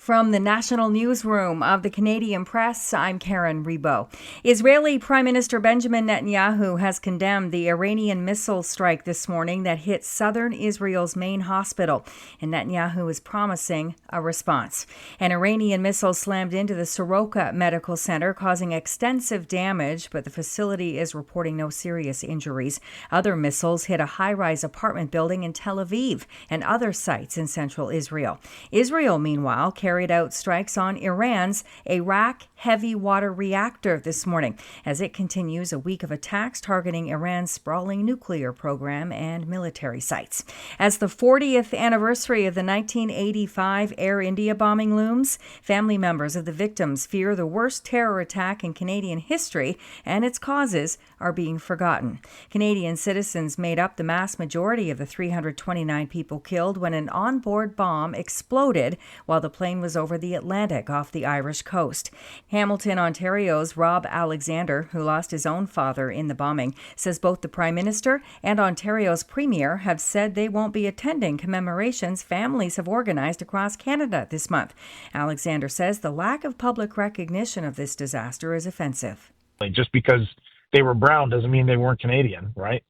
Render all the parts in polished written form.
From the National Newsroom of the Canadian Press, I'm Karen Rebo. Israeli Prime Minister Benjamin Netanyahu has condemned the Iranian missile strike this morning that hit southern Israel's main hospital, and Netanyahu is promising a response. An Iranian missile slammed into the Soroka Medical Center, causing extensive damage, but the facility is reporting no serious injuries. Other missiles hit a high-rise apartment building in Tel Aviv and other sites in central Israel. Israel, meanwhile, carried out strikes on Iran's Arak heavy water reactor this morning as it continues a week of attacks targeting Iran's sprawling nuclear program and military sites. As the 40th anniversary of the 1985 Air India bombing looms, family members of the victims fear the worst terror attack in Canadian history and its causes are being forgotten. Canadian citizens made up the mass majority of the 329 people killed when an onboard bomb exploded while the plane was over the Atlantic off the Irish coast. Hamilton, Ontario's Rob Alexander, who lost his own father in the bombing, says both the Prime Minister and Ontario's Premier have said they won't be attending commemorations families have organized across Canada this month. Alexander says the lack of public recognition of this disaster is offensive. Just because they were brown doesn't mean they weren't Canadian, right?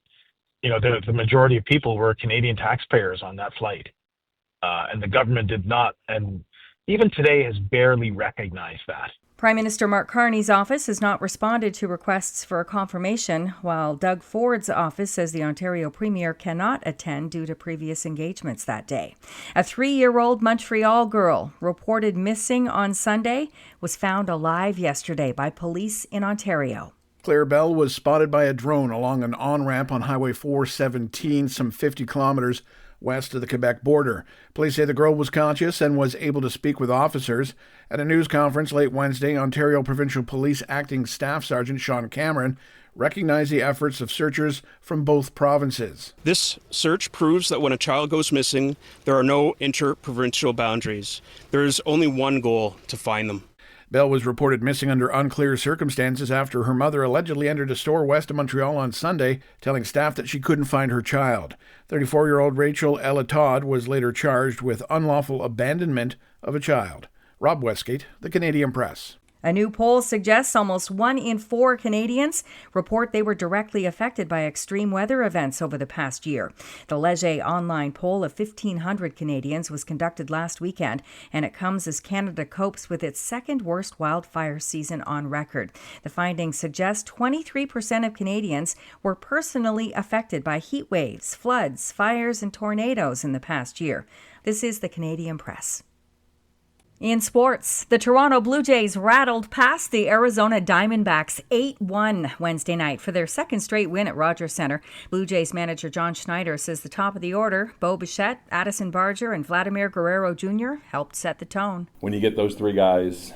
You know, the majority of people were Canadian taxpayers on that flight, and the government did not, and even today has barely recognized that. Prime Minister Mark Carney's office has not responded to requests for a confirmation, while Doug Ford's office says the Ontario Premier cannot attend due to previous engagements that day. A 3-year-old Montreal girl reported missing on Sunday was found alive yesterday by police in Ontario. Claire Bell was spotted by a drone along an on-ramp on Highway 417, some 50 kilometers west of the Quebec border. Police say the girl was conscious and was able to speak with officers. At a news conference late Wednesday, Ontario Provincial Police Acting Staff Sergeant Sean Cameron recognized the efforts of searchers from both provinces. This search proves that when a child goes missing, there are no inter-provincial boundaries. There is only one goal: to find them. Bell was reported missing under unclear circumstances after her mother allegedly entered a store west of Montreal on Sunday, telling staff that she couldn't find her child. 34-year-old Rachel Ella Todd was later charged with unlawful abandonment of a child. Rob Westgate, The Canadian Press. A new poll suggests almost 1 in 4 Canadians report they were directly affected by extreme weather events over the past year. The Leger online poll of 1,500 Canadians was conducted last weekend, and it comes as Canada copes with its second worst wildfire season on record. The findings suggest 23% of Canadians were personally affected by heat waves, floods, fires, and tornadoes in the past year. This is the Canadian Press. In sports, the Toronto Blue Jays rattled past the Arizona Diamondbacks 8-1 Wednesday night for their second straight win at Rogers Centre. Blue Jays manager John Schneider says the top of the order, Bo Bichette, Addison Barger, and Vladimir Guerrero Jr. helped set the tone. When you get those three guys,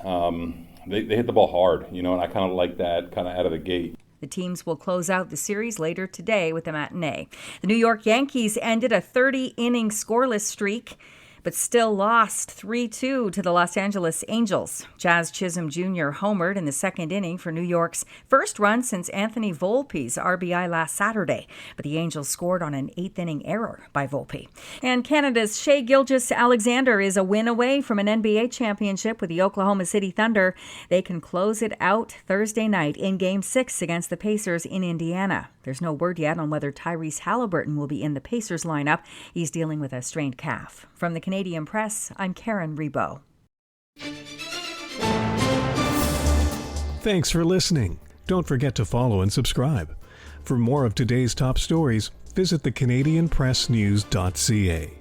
they hit the ball hard, and I kind of like that kind of out of the gate. The teams will close out the series later today with a matinee. The New York Yankees ended a 30-inning scoreless streak, but still lost 3-2 to the Los Angeles Angels. Jazz Chisholm Jr. homered in the second inning for New York's first run since Anthony Volpe's RBI last Saturday, but the Angels scored on an 8th-inning error by Volpe. And Canada's Shai Gilgeous-Alexander is a win away from an NBA championship with the Oklahoma City Thunder. They can close it out Thursday night in Game 6 against the Pacers in Indiana. There's no word yet on whether Tyrese Halliburton will be in the Pacers lineup. He's dealing with a strained calf. From the Canadian Press, I'm Karen Rebo. Thanks for listening. Don't forget to follow and subscribe. For more of today's top stories, visit thecanadianpressnews.ca.